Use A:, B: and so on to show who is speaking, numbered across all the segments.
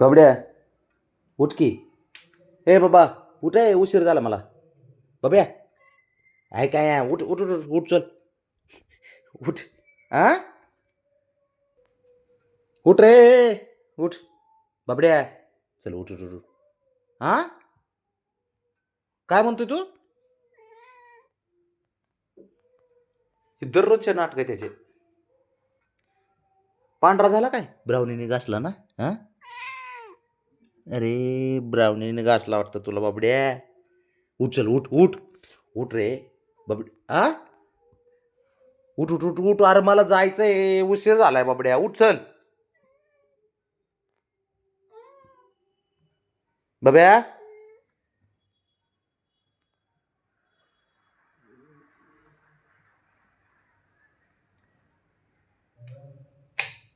A: बाबड्या उठ की. ए बाबा उठ आहे, उशीर झाला मला. बाब्या आहे काय आहे? उठ उठ उठ उठ उठ, चल उठ. आ उठ रे, उठ बाबड्या. चल उठ उठ उठ उठ. हा काय म्हणतोय तू? हे दररोजचे नाटक आहे त्याचे. पांढरा झाला काय? ब्राउनीने घासला ना? हा अरे ब्राउनीने घासला वाटतं तुला बाबड्या. उठ चल उठ उठ उठ रे बाबड. आ उठ उठ उठ उठ, अरे मला जायचंय, उशीर झालाय बाबड्या, उठ चल. बाब्या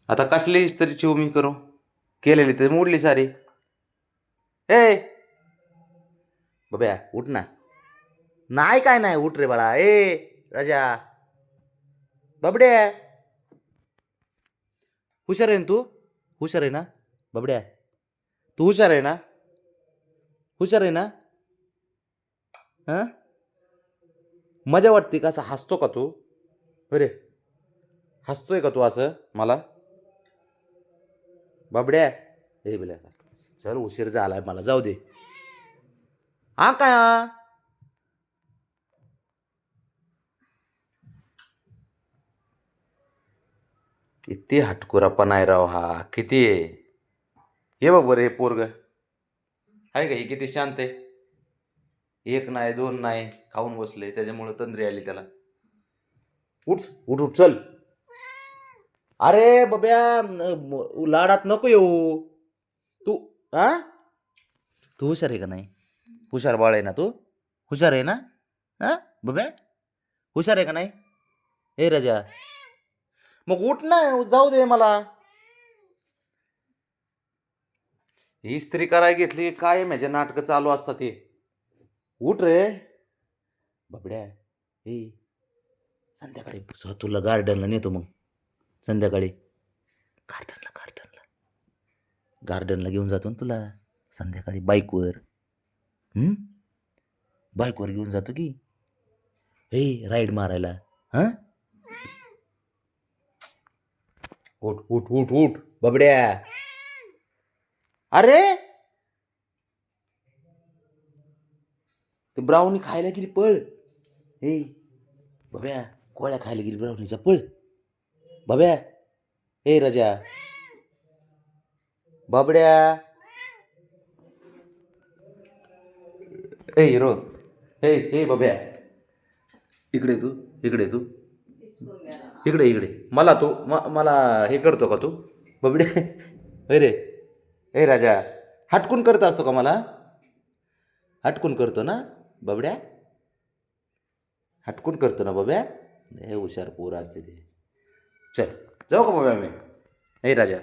A: आता कसली इस्त्री ठेवू मी करू? केलेली तर मोडली सारी. ए बाब्या उठ ना. नाही काय नाही, उठ रे बाळा. ए राजा बाबड्या, हुशार आहे ना तू? हुशार आहे ना बाबड्या? तू हुशार आहे ना? हुशार आहे ना? हां मजा वाटते का? असं हसतो का तू? अरे हसतोय का तू असं मला? बाबड्या हे बिल्या, चल उशीर झालाय मला, जाऊ दे. हा काय हा? किती हटकुरापणा आहे राव हा, किती आहे. हे बघ बरं, हे पोरग आहे का? हे किती शांत आहे. एक नाही दोन नाही, खाऊन बसले, त्याच्यामुळे तंद्री आली त्याला. उठ उठ उठ चल. अरे बब्या, लाडात नको येऊ तू. हा तू हुशार आहे का नाही? हुशार बाळ आहे ना तू? हुशार आहे ना? हा बब्या, हुशार आहे का नाही? ए राजा, मग उठ ना, जाऊ दे मला. ही स्त्री करायला घेतली काय, माझ्या नाटकं चालू असतात हे. उठ रे बाबड्या. ए संध्याकाळी तुला गार्डनला नेतो मग. संध्याकाळी गार्डनला घेऊन जातो ना तुला संध्याकाळी, बाईकवर. हम्म बाईकवर घेऊन जातो की. हे राईड मारायला. हा उठ उठ उठ उठ बाबड्या. अरे ते ब्राउनी खायला गेली, पळ. हे बाब्या, कोळ्या खायला गेली ब्राउनीचा, पळ बाब्या. हे राजा बाबड्या. ए हिरो, हे हे बाब्या, इकडे तू, इकडे तू, इकडे इकडे. मला तू मला हे करतो का तू बाबड्या? होय रे. हे राजा, हटकून करत असतो का मला? हटकून करतो ना बाबड्या? हटकून करतो ना बाब्या? हे हुशार पोर असते ते. चल जाऊ का बाब्या मी? हे राजा